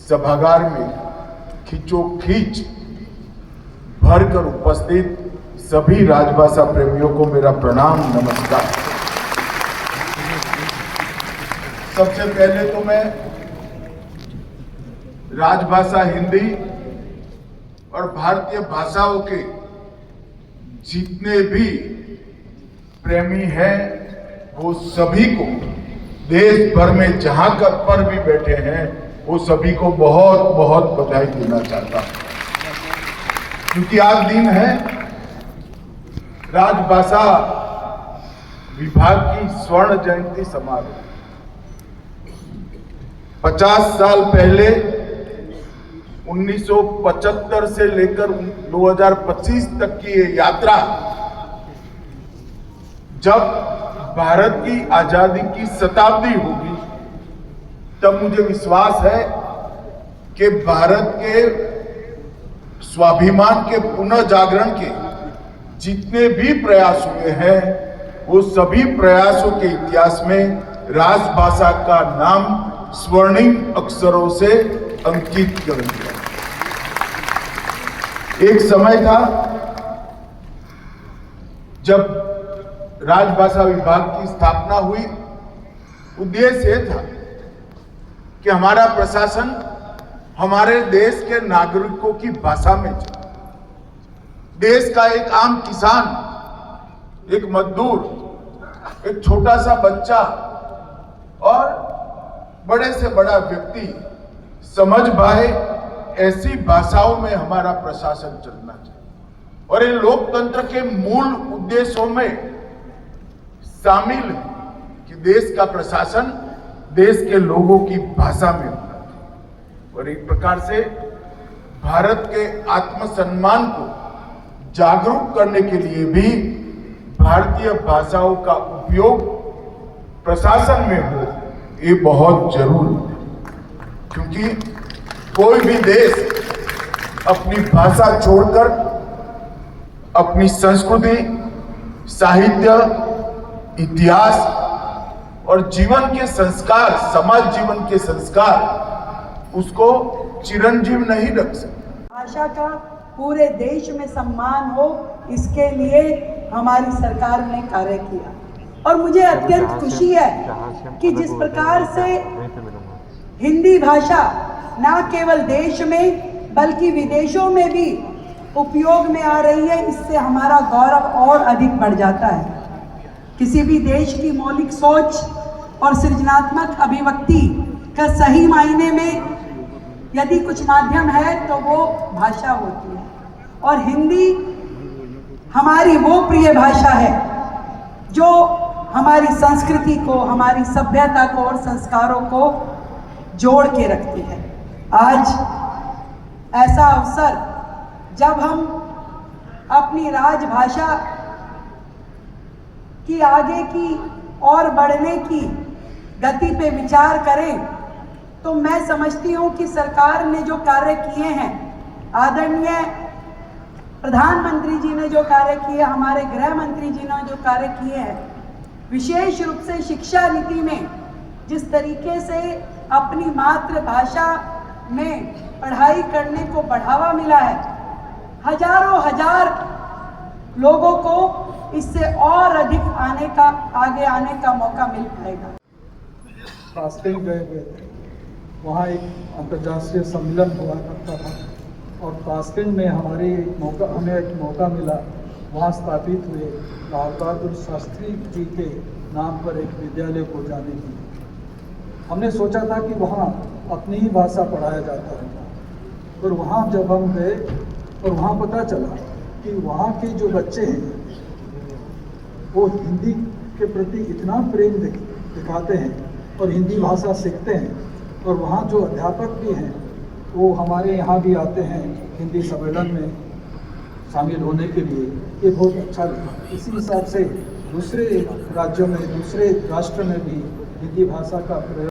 सभागार में खींचोखींच भरकर उपस्थित सभी राजभाषा प्रेमियों को मेरा प्रणाम, नमस्कार। सबसे पहले तो मैं राजभाषा हिंदी और भारतीय भाषाओं के जितने भी प्रेमी हैं वो सभी को देश भर में जहां पर भी बैठे हैं वो सभी को बहुत बहुत बधाई देना चाहता हूं, क्योंकि आज दिन है राजभाषा विभाग की स्वर्ण जयंती समारोह। 50 साल पहले 1975 से लेकर 2025 तक की ये यात्रा, जब भारत की आजादी की शताब्दी होगी तब मुझे विश्वास है कि भारत के स्वाभिमान के पुनः जागरण के जितने भी प्रयास हुए हैं वो सभी प्रयासों के इतिहास में राजभाषा का नाम स्वर्णिम अक्षरों से अंकित कर दिया। एक समय था जब राजभाषा विभाग की स्थापना हुई। उद्देश्य यह था कि हमारा प्रशासन हमारे देश के नागरिकों की भाषा में चले। देश का एक आम किसान, एक मजदूर, एक छोटा सा बच्चा और बड़े से बड़ा व्यक्ति समझ पाए ऐसी भाषाओं में हमारा प्रशासन चलना चाहिए। और इन लोकतंत्र के मूल उद्देश्यों में शामिल है कि देश का प्रशासन देश के लोगों की भाषा में होना चाहिए। और एक प्रकार से भारत के आत्मसम्मान को जागरूक करने के लिए भी भारतीय भाषाओं का उपयोग प्रशासन में हो, ये बहुत जरूरी है। क्योंकि कोई भी देश अपनी भाषा छोड़कर अपनी संस्कृति, साहित्य, इतिहास और जीवन के संस्कार, समाज जीवन के संस्कार उसको चिरंजीव नहीं रख सकते। भाषा का पूरे देश में सम्मान हो, इसके लिए हमारी सरकार ने कार्य किया। और मुझे अत्यंत खुशी है कि जिस प्रकार से हिंदी भाषा न केवल देश में बल्कि विदेशों में भी उपयोग में आ रही है, इससे हमारा गौरव और अधिक बढ़ जाता है। किसी भी देश की मौलिक सोच और सृजनात्मक अभिव्यक्ति का सही मायने में यदि कुछ माध्यम है तो वो भाषा होती है। और हिंदी हमारी वो प्रिय भाषा है जो हमारी संस्कृति को, हमारी सभ्यता को और संस्कारों को जोड़ के रखती है। आज ऐसा अवसर जब हम अपनी राजभाषा की आगे की और बढ़ने की गति पे विचार करें तो मैं समझती हूँ कि सरकार ने जो कार्य किए हैं, आदरणीय प्रधानमंत्री जी ने जो कार्य किए, हमारे गृह मंत्री जी ने जो कार्य किए हैं, विशेष रूप से शिक्षा नीति में जिस तरीके से अपनी मातृभाषा में पढ़ाई करने को बढ़ावा मिला है, हजारों हजार लोगों को इससे और अधिक आगे आने का मौका मिल पाएगा। कास्किल गए हुए थे, वहाँ एक अंतर्राष्ट्रीय सम्मेलन हुआ करता था और कास्किल में हमें एक मौका मिला वहाँ स्थापित हुए लाल बहादुर शास्त्री जी के नाम पर एक विद्यालय को जाने की। हमने सोचा था कि वहाँ अपनी ही भाषा पढ़ाया जाता है, और वहाँ जब हम गए और वहाँ पता चला कि वहाँ के जो बच्चे हैं वो हिंदी के प्रति इतना प्रेम दिखाते हैं और हिंदी भाषा सीखते हैं, और वहाँ जो अध्यापक भी हैं वो हमारे यहाँ भी आते हैं हिंदी सम्मेलन में शामिल होने के लिए। ये बहुत अच्छा लगा। इसी हिसाब से दूसरे राज्यों में, दूसरे राष्ट्र में भी हिंदी भाषा का प्रयोग